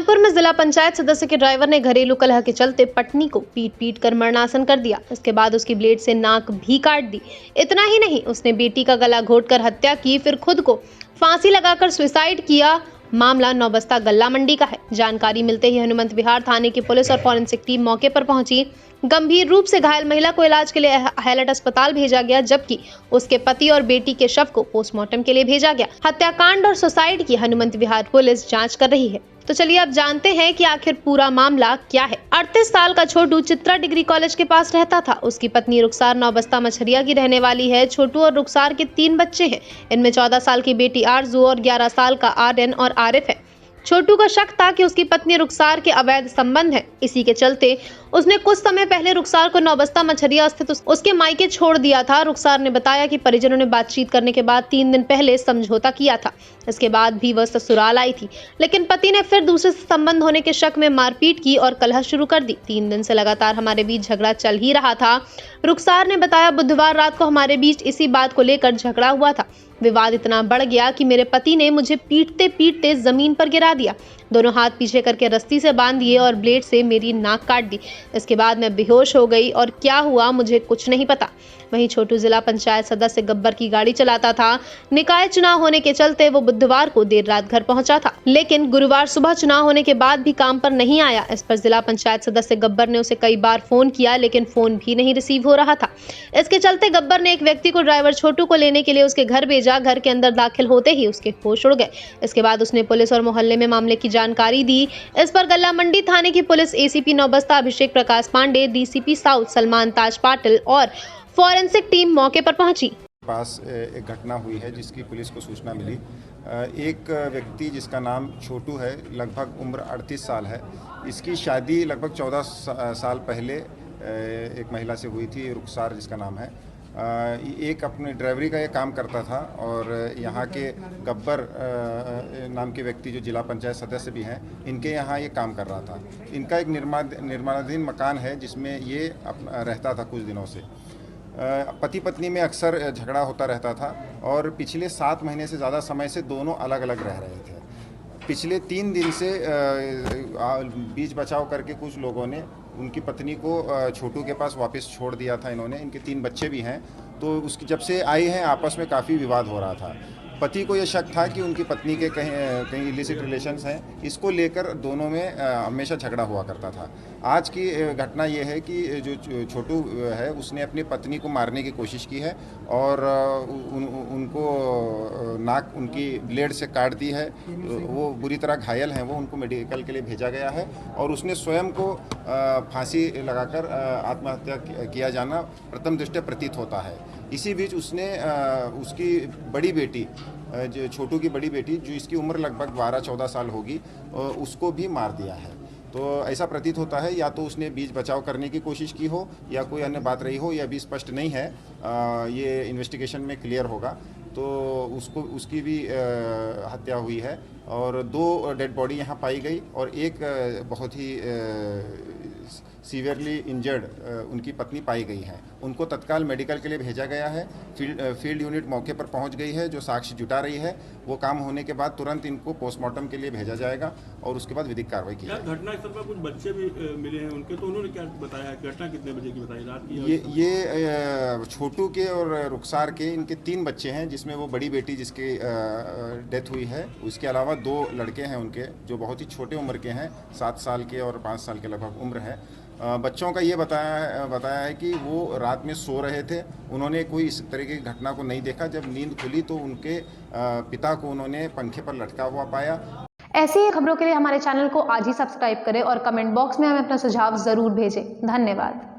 कानपुर में जिला पंचायत सदस्य के ड्राइवर ने घरेलू कलह के चलते पत्नी को पीट कर मरणासन कर दिया। इसके बाद उसकी ब्लेड से नाक भी काट दी। इतना ही नहीं, उसने बेटी का गला घोंटकर हत्या की, फिर खुद को फांसी लगाकर सुसाइड किया। मामला नौबस्ता गल्ला मंडी का है। जानकारी मिलते ही हनुमंत विहार थाने की पुलिस और फॉरेंसिक टीम मौके पर पहुंची। गंभीर रूप से घायल महिला को इलाज के लिए हैलट अस्पताल भेजा गया, जबकि उसके पति और बेटी के शव को पोस्टमार्टम के लिए भेजा गया। हत्याकांड और सुसाइड की हनुमंत विहार पुलिस जांच कर रही है। तो चलिए अब जानते हैं कि आखिर पूरा मामला क्या है। 38 साल का छोटू चित्रा डिग्री कॉलेज के पास रहता था। उसकी पत्नी रुखसार नौबस्ता मछरिया की रहने वाली है। छोटू और रुखसार के 3 बच्चे हैं। इनमें 14 साल की बेटी आरजू और 11 साल का आर्यन और आरिफ है। छोटू का शक था कि उसकी पत्नी रुखसार के अवैध संबंध हैं। इसी के चलते उसने कुछ समय पहले रुखसार को नौबस्ता मछरिया स्थित उसके मायके छोड़ दिया था। रुखसार ने बताया कि परिजनों ने बातचीत करने के बाद 3 दिन पहले समझौता किया था। इसके बाद भी वह ससुराल आई थी, लेकिन पति ने फिर दूसरे से संबंध होने के शक में मारपीट की और कलह शुरू कर दी। 3 दिन से लगातार हमारे बीच झगड़ा चल ही रहा था। रुखसार ने बताया, बुधवार रात को हमारे बीच इसी बात को लेकर झगड़ा हुआ था। विवाद इतना बढ़ गया कि मेरे पति ने मुझे पीटते पीटते जमीन पर गिरा दिया। दोनों हाथ पीछे करके रस्सी से बांध दिए और ब्लेड से मेरी नाक काट दी। इसके बाद मैं बेहोश हो गई और क्या हुआ मुझे कुछ नहीं पता। वहीं छोटू जिला पंचायत सदस्य गब्बर की गाड़ी चलाता था। निकाय चुनाव होने के चलते वो बुधवार को देर रात घर पहुंचा था, लेकिन गुरुवार सुबह चुनाव होने के बाद भी काम पर नहीं आया। इस पर जिला पंचायत सदस्य गब्बर ने उसे कई बार फोन किया, लेकिन फोन भी नहीं रिसीव हो रहा था। इसके चलते गब्बर ने एक व्यक्ति को ड्राइवर छोटू को लेने के लिए उसके घर भेजा। घर के अंदर दाखिल होते ही उसके होश उड़ गए। इसके बाद उसने पुलिस और मोहल्ले में मामले की जानकारी दी। इस पर गल्ला मंडी थाने की police, ACP Naubasta Abhishek Prakash Pandey, DCP south Salman ताज पाटिल और फॉरेंसिक टीम मौके पर पहुंची। पास एक घटना हुई है जिसकी पुलिस को सूचना मिली। एक व्यक्ति जिसका नाम छोटू है, लगभग उम्र 38 साल है। इसकी शादी लगभग 14 साल पहले एक महिला से हुई थी, रुखसार जिसका नाम है। एक अपने ड्राइवरी का ये काम करता था और यहाँ के गब्बर नाम के व्यक्ति जो जिला पंचायत सदस्य भी हैं, इनके यहाँ ये काम कर रहा था। इनका एक निर्माणाधीन मकान है जिसमें ये रहता था कुछ दिनों से। पति पत्नी में अक्सर झगड़ा होता रहता था और पिछले 7 महीने से ज़्यादा समय से दोनों अलग अलग रह रहे थे। पिछले 3 दिन से बीच बचाव करके कुछ लोगों ने उनकी पत्नी को छोटू के पास वापस छोड़ दिया था। इन्होंने, इनके 3 बच्चे भी हैं, तो उसकी जब से आई हैं आपस में काफ़ी विवाद हो रहा था। पति को ये शक था कि उनकी पत्नी के कहीं इलिसिट रिलेशंस हैं। इसको लेकर दोनों में हमेशा झगड़ा हुआ करता था। आज की घटना ये है कि जो छोटू है उसने अपनी पत्नी को मारने की कोशिश की है और उनको नाक उनकी ब्लेड से काट दी है। वो बुरी तरह घायल हैं, वो उनको मेडिकल के लिए भेजा गया है और उसने स्वयं को फांसी लगाकर आत्महत्या किया जाना प्रथम दृष्टया प्रतीत होता है। इसी बीच उसने उसकी बड़ी बेटी, जो छोटू की बड़ी बेटी, जो इसकी उम्र लगभग 12-14 साल होगी, उसको भी मार दिया है। तो ऐसा प्रतीत होता है या तो उसने बीच बचाव करने की कोशिश की हो या कोई अन्य बात रही हो, यह अभी स्पष्ट नहीं है। ये इन्वेस्टिगेशन में क्लियर होगा। तो उसकी भी हत्या हुई है और 2 डेड बॉडी यहाँ पाई गई और एक बहुत ही सीवियरली इंजर्ड उनकी पत्नी पाई गई है। उनको तत्काल मेडिकल के लिए भेजा गया है। फील्ड यूनिट मौके पर पहुंच गई है, जो साक्ष्य जुटा रही है। वो काम होने के बाद तुरंत इनको पोस्टमार्टम के लिए भेजा जाएगा और उसके बाद विधिक कार्रवाई की जाएगी। घटना स्थल पर कुछ बच्चे भी मिले हैं उनके, तो उन्होंने क्या बताया? घटना कितने बजे की बताई? रात की? ये छोटू के और रुखसार के, इनके 3 बच्चे हैं, जिसमें वो बड़ी बेटी जिसकी डेथ हुई है। उसके अलावा 2 लड़के हैं उनके, जो बहुत ही छोटे उम्र के हैं, 7 साल के और 5 साल के लगभग उम्र है। बच्चों का ये बताया है कि वो रात में सो रहे थे। उन्होंने कोई इस तरह की घटना को नहीं देखा। जब नींद खुली तो उनके पिता को उन्होंने पंखे पर लटका हुआ पाया। ऐसी ही खबरों के लिए हमारे चैनल को आज ही सब्सक्राइब करें और कमेंट बॉक्स में हमें अपना सुझाव जरूर भेजें। धन्यवाद।